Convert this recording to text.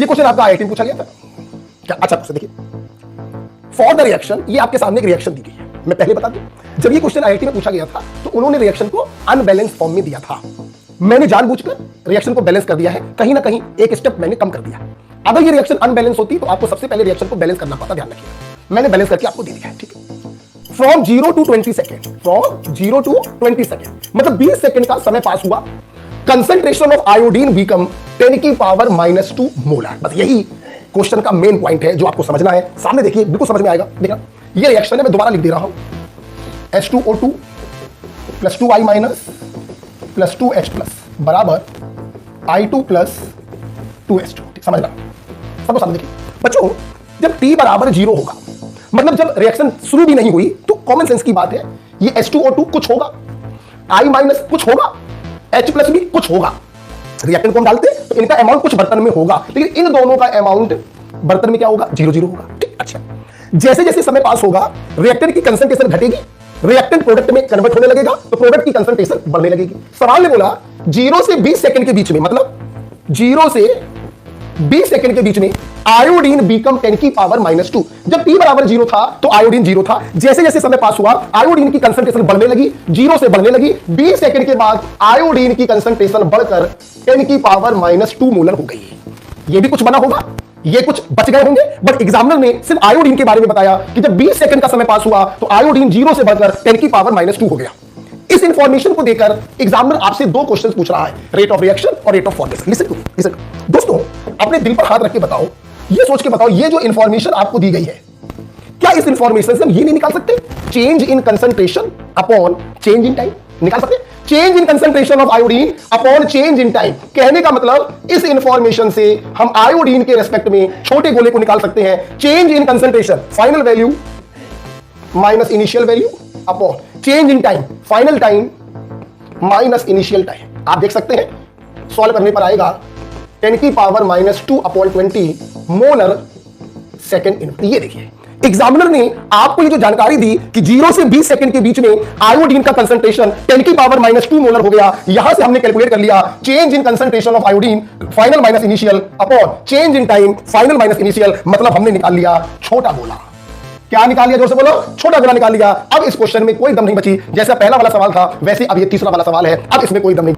ये क्वेश्चन आपका आईआईटी में पूछा गया था क्या? अच्छा क्वेश्चन देखिए, फॉर द रिएक्शन, ये आपके सामने एक रिएक्शन दी गई है। मैं पहले बता दूं, जब ये क्वेश्चन आईआईटी में पूछा गया था तो उन्होंने रिएक्शन को अनबैलेंस फॉर्म में दिया था। मैंने जानबूझकर रिएक्शन को बैलेंस कर दिया है, कहीं ना कहीं एक स्टेप मैंने कम कर दिया। अगर ये रिएक्शन अनबैलेंस होती तो आपको सबसे पहले रिएक्शन को बैलेंस करना पड़ता, ध्यान रखिए। मैंने बैलेंस करके आपको दे दिया है, ठीक है। From 0 to 20 second, from 0 to 20 second, मतलब 20 सेकेंड का समय पास हुआ। कंसंट्रेशन ऑफ आयोडीन बिकम 10 की पावर -2 मोलर। बस यही क्वेश्चन का मेन पॉइंट है जो आपको समझना है। सामने देखिए, बिल्कुल समझ में आएगा। देखा, ये रिएक्शन है, मैं दोबारा लिख दे रहा हूं। H2O2 + 2I- + 2H+ बराबर I2 + 2H2। समझना, सबको समझ देखिए बच्चों, जब T बराबर 0 होगा, मतलब जब रिएक्शन शुरू भी नहीं हुई, तो कॉमन सेंस की बात है, ये H2O2 कुछ होगा, I- कुछ होगा, H+ भी कुछ होगा। रिएक्टेंट को हम डालते तो इनका अमाउंट कुछ बर्तन में होगा, लेकिन इन दोनों का अमाउंट बर्तन में क्या होगा? 0-0 होगा। ठीक, अच्छा। जैसे जैसे समय पास होगा, रिएक्टेंट की कंसंट्रेशन घटेगी, रिएक्टेंट प्रोडक्ट में कन्वर्ट होने लगेगा, तो प्रोडक्ट की कंसंट्रेशन बढ़ने लगेगी। सवाल ने बोला 0 से 20 सेकंड के बीच में, मतलब 0 से 20 सेकंड के बीच में आयोडीन बिकम 10 की पावर -2। जब T बराबर 0 था तो आयोडीन 0 था। जैसे जैसे समय पास हुआ, आयोडीन की कंसंट्रेशन बढ़ने लगी, 0 से बढ़ने लगी। 20 सेकंड के बाद आयोडीन की कंसंट्रेशन बढ़कर 10 की पावर -2 मोलर हो गई। ये भी कुछ बना होगा, ये कुछ बच गए होंगे, बट एग्जामिनर ने सिर्फ आयोडीन के बारे में बताया कि जब 20 सेकंड का समय पास हुआ तो आयोडीन 0 से बढ़कर 10 की पावर -2 हो गया। इस इंफॉर्मेशन को देकर एग्जामिनर आपसे दो क्वेश्चंस पूछ रहा है, रेट ऑफ रिएक्शन और रेट ऑफ फॉर्मेशन। लिसन दोस्तों, अपने दिल पर हाथ रख के बताओ, ये सोच के बताओ, ये जो इंफॉर्मेशन आपको दी गई है, क्या इस इंफॉर्मेशन से हम ये नहीं निकाल सकते change in concentration upon change in time? निकाल सकते, change in concentration of iodine upon change in time. कहने का मतलब इस इंफॉर्मेशन से हम आयोडीन के रेस्पेक्ट में छोटे गोले को निकाल सकते हैं। Change in concentration, final value minus initial value upon change in time, final time minus initial time. आप देख सकते हैं सॉल्व करने पर आएगा 10 की power -2 upon 20 molar second in. ये देखिए, एग्जामिनर ने आपको ये जो जानकारी दी कि 0 से 20 सेकंड के बीच में आयोडीन का कंसंट्रेशन 10 की पावर -2 मोलर हो गया। यहां से हमने कैलकुलेट कर लिया change in concentration of iodine final minus initial upon change in time final minus initial, मतलब हमने निकाल लिया छोटा गोला। क्या निकाल लिया? जोर से बोलो, छोटा गोला निकाल लिया। अब इस क्वेश्चन में कोई दम नहीं बची। जैसा पहला वाला सवाल था वैसे अब ये तीसरा वाला सवाल है, अब इसमें कोई दम नहीं।